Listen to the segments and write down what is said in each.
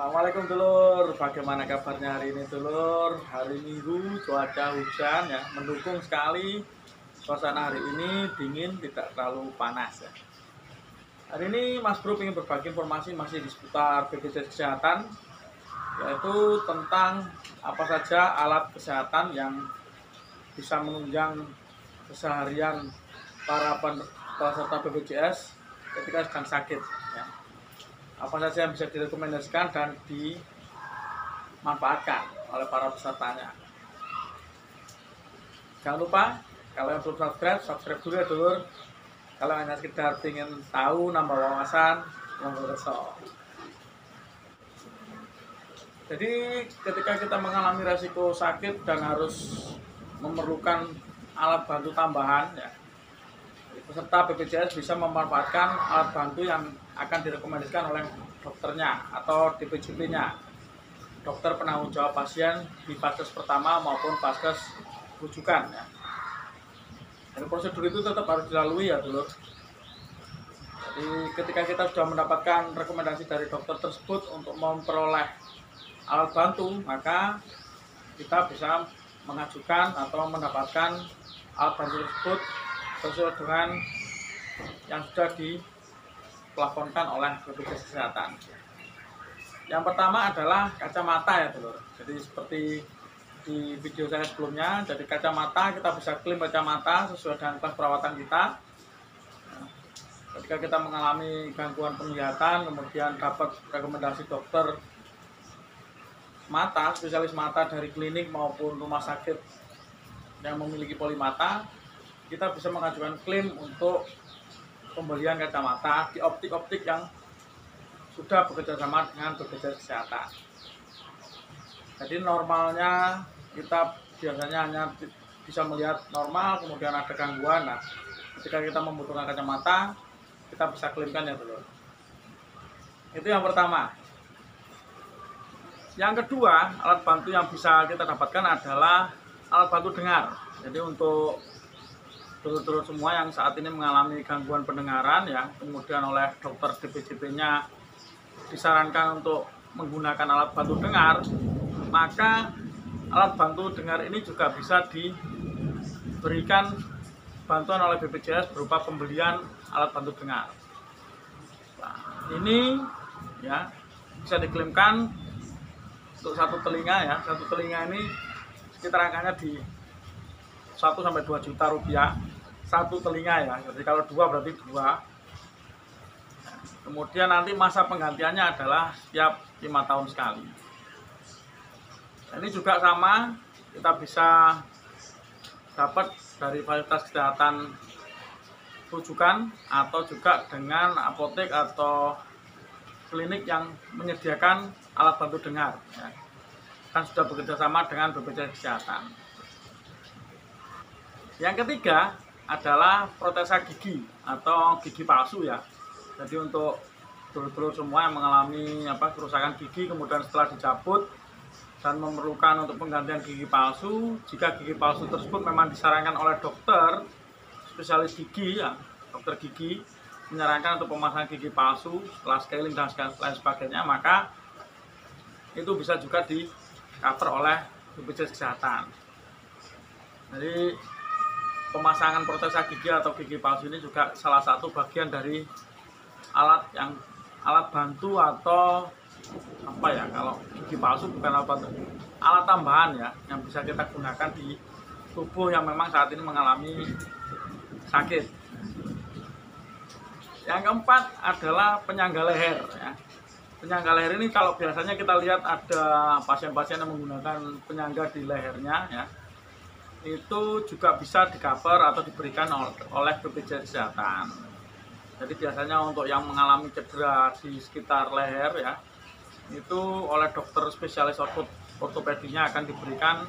Assalamualaikum dulur, bagaimana kabarnya hari ini dulur? Hari Minggu, cuaca hujan ya, mendukung sekali. Suasana hari ini dingin, tidak terlalu panas ya. Hari ini Mas Bro ingin berbagi informasi masih di seputar BPJS Kesehatan, yaitu tentang apa saja alat kesehatan yang bisa menunjang keseharian para peserta BPJS ketika sedang sakit ya. Apa saja yang bisa direkomendasikan dan dimanfaatkan oleh para pesertanya. Jangan lupa, kalau yang belum subscribe dulu ya dulur. Kalau hanya sekedar ingin tahu, nambah wawasan, nambah resok. Jadi ketika kita mengalami resiko sakit dan harus memerlukan alat bantu tambahan ya, peserta BPJS bisa memanfaatkan alat bantu yang akan direkomendasikan oleh dokternya atau DPJP-nya, dokter penanggung jawab pasien di vaskes pertama maupun vaskes rujukan ya. Dan prosedur itu tetap harus dilalui ya dulur. Jadi ketika kita sudah mendapatkan rekomendasi dari dokter tersebut untuk memperoleh alat bantu, maka kita bisa mengajukan atau mendapatkan alat bantu tersebut sesuai dengan yang sudah diplafonkan oleh BPJS Kesehatan. Yang pertama adalah kacamata ya dulur. Jadi seperti di video saya sebelumnya, jadi kacamata kita bisa klaim kacamata sesuai dengan kelas perawatan kita. Ketika kita mengalami gangguan penglihatan, kemudian dapat rekomendasi dokter mata, spesialis mata dari klinik maupun rumah sakit yang memiliki polimata, kita bisa mengajukan klaim untuk pembelian kacamata di optik-optik yang sudah bekerjasama dengan BPJS Kesehatan. Jadi normalnya kita biasanya hanya bisa melihat normal, kemudian ada gangguan. Nah, ketika kita membutuhkan kacamata, kita bisa klaimkan ya dulu. Itu yang pertama. Yang kedua, alat bantu yang bisa kita dapatkan adalah alat bantu dengar. Jadi untuk dulur-dulur semua yang saat ini mengalami gangguan pendengaran ya, kemudian oleh dokter DPJP-nya disarankan untuk menggunakan alat bantu dengar, maka alat bantu dengar ini juga bisa diberikan bantuan oleh BPJS berupa pembelian alat bantu dengar. Nah, ini ya bisa diklaimkan untuk satu telinga ya. Satu telinga ini sekitar angkanya di 1-2 juta rupiah satu telinga ya. Jadi kalau dua berarti dua. Kemudian nanti masa penggantiannya adalah setiap 5 tahun sekali. Ini juga sama, kita bisa dapat dari fasilitas kesehatan rujukan atau juga dengan apotek atau klinik yang menyediakan alat bantu dengar ya. Kan sudah bekerja sama dengan BPJS Kesehatan. Yang ketiga adalah protesa gigi atau gigi palsu ya. Jadi untuk dulur-dulur semua yang mengalami kerusakan gigi kemudian setelah dicabut dan memerlukan untuk penggantian gigi palsu, jika gigi palsu tersebut memang disarankan oleh dokter spesialis gigi ya, dokter gigi menyarankan untuk pemasangan gigi palsu setelah scaling dan lain sebagainya, maka itu bisa juga di cover oleh BPJS Kesehatan. Jadi pemasangan protesa gigi atau gigi palsu ini juga salah satu bagian dari alat bantu atau kalau gigi palsu bukan alat bantu, alat tambahan ya yang bisa kita gunakan di tubuh yang memang saat ini mengalami sakit. Yang keempat adalah penyangga leher ya. Penyangga leher ini kalau biasanya kita lihat ada pasien-pasien yang menggunakan penyangga di lehernya ya, itu juga bisa di-cover atau diberikan oleh BPJS Kesehatan. Jadi biasanya untuk yang mengalami cedera di sekitar leher ya, itu oleh dokter spesialis ortopedinya akan diberikan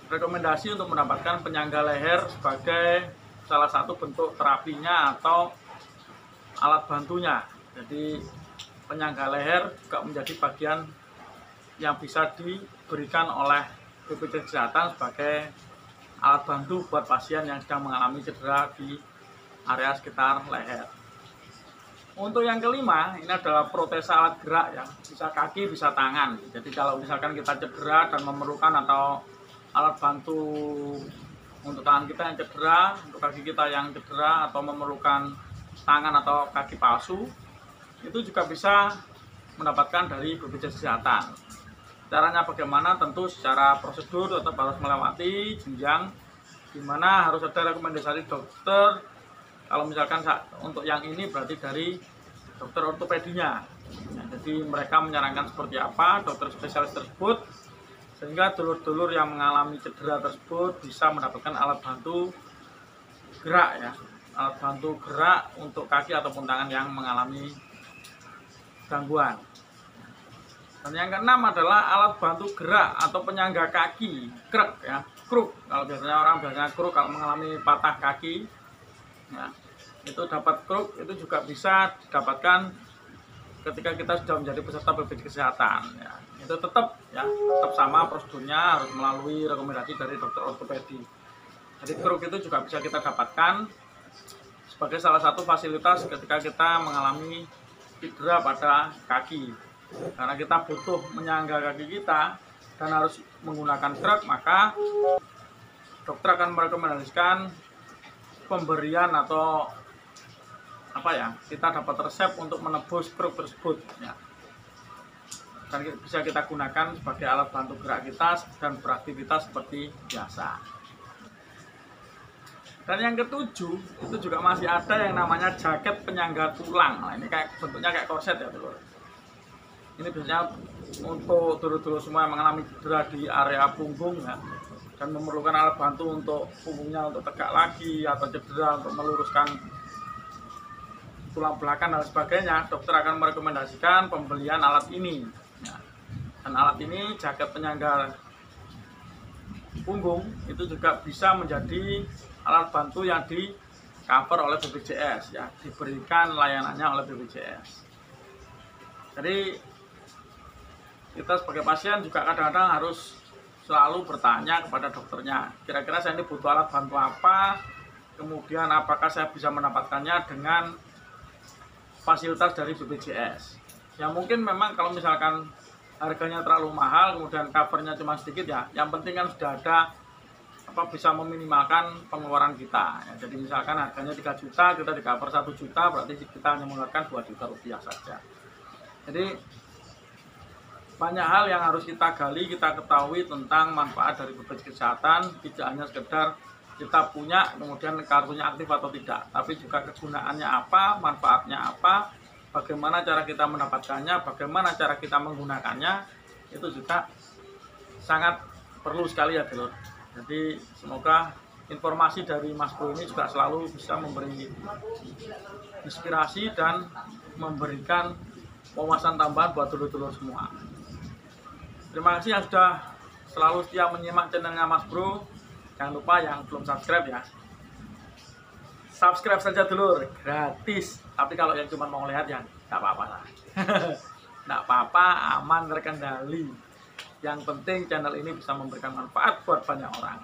rekomendasi untuk mendapatkan penyangga leher sebagai salah satu bentuk terapinya atau alat bantunya. Jadi penyangga leher juga menjadi bagian yang bisa diberikan oleh BPJS Kesehatan sebagai alat bantu buat pasien yang sedang mengalami cedera di area sekitar leher. Untuk yang kelima, ini adalah protesa alat gerak ya, bisa kaki, bisa tangan. Jadi kalau misalkan kita cedera dan memerlukan atau alat bantu untuk tangan kita yang cedera, untuk kaki kita yang cedera atau memerlukan tangan atau kaki palsu, itu juga bisa mendapatkan dari BPJS Kesehatan. Caranya bagaimana? Tentu secara prosedur tetap harus melewati jenjang, di mana harus ada rekomendasi dokter. Kalau misalkan untuk yang ini berarti dari dokter ortopedinya. Nah, jadi mereka menyarankan seperti apa dokter spesialis tersebut, sehingga dulur-dulur yang mengalami cedera tersebut bisa mendapatkan alat bantu gerak ya, alat bantu gerak untuk kaki ataupun tangan yang mengalami gangguan. Dan yang keenam adalah alat bantu gerak atau penyangga kaki, kruk ya, kruk. Kalau biasanya orang kruk kalau mengalami patah kaki, ya, itu dapat kruk, itu juga bisa didapatkan ketika kita sudah menjadi peserta BPJS Kesehatan. Ya. Itu tetap sama prosedurnya, harus melalui rekomendasi dari dokter ortopedi. Jadi kruk itu juga bisa kita dapatkan sebagai salah satu fasilitas ketika kita mengalami cedera pada kaki. Karena kita butuh menyangga kaki kita dan harus menggunakan kruk, maka dokter akan merekomendasikan pemberian atau kita dapat resep untuk menebus kruk tersebut ya. Dan bisa kita gunakan sebagai alat bantu gerak kita dan beraktivitas seperti biasa. Dan yang ketujuh, itu juga masih ada yang namanya jaket penyangga tulang. Nah, ini bentuknya kayak korset ya, Dulur. Ini biasanya untuk dulur-dulur semua yang mengalami cedera di area punggung ya, dan memerlukan alat bantu untuk punggungnya untuk tegak lagi atau cedera untuk meluruskan tulang belakang dan sebagainya, dokter akan merekomendasikan pembelian alat ini ya. Dan alat ini, jaket penyangga punggung, itu juga bisa menjadi alat bantu yang di cover oleh BPJS ya, diberikan layanannya oleh BPJS. Jadi kita sebagai pasien juga kadang-kadang harus selalu bertanya kepada dokternya, kira-kira saya ini butuh alat bantu apa, kemudian apakah saya bisa mendapatkannya dengan fasilitas dari BPJS. Ya mungkin memang kalau misalkan harganya terlalu mahal, kemudian covernya cuma sedikit ya, yang penting kan sudah ada bisa meminimalkan pengeluaran kita ya. Jadi misalkan harganya 3 juta, kita di cover 1 juta, berarti kita hanya mengeluarkan 2 juta rupiah saja. Jadi banyak hal yang harus kita gali, kita ketahui tentang manfaat dari BPJS Kesehatan. Tidak hanya sekedar kita punya kemudian kartunya aktif atau tidak, tapi juga kegunaannya apa, manfaatnya apa, bagaimana cara kita mendapatkannya, bagaimana cara kita menggunakannya, itu juga sangat perlu sekali ya, Dulur. Jadi semoga informasi dari Mas Bro ini juga selalu bisa memberi inspirasi dan memberikan wawasan tambahan buat dulur-dulur semua. Terima kasih yang sudah selalu setia menyimak channelnya Mas Bro. Jangan lupa yang belum subscribe ya, subscribe saja dulur, gratis. Tapi kalau yang cuma mau lihat ya nggak apa-apa lah. Nggak apa-apa, aman, terkendali. Yang penting channel ini bisa memberikan manfaat buat banyak orang.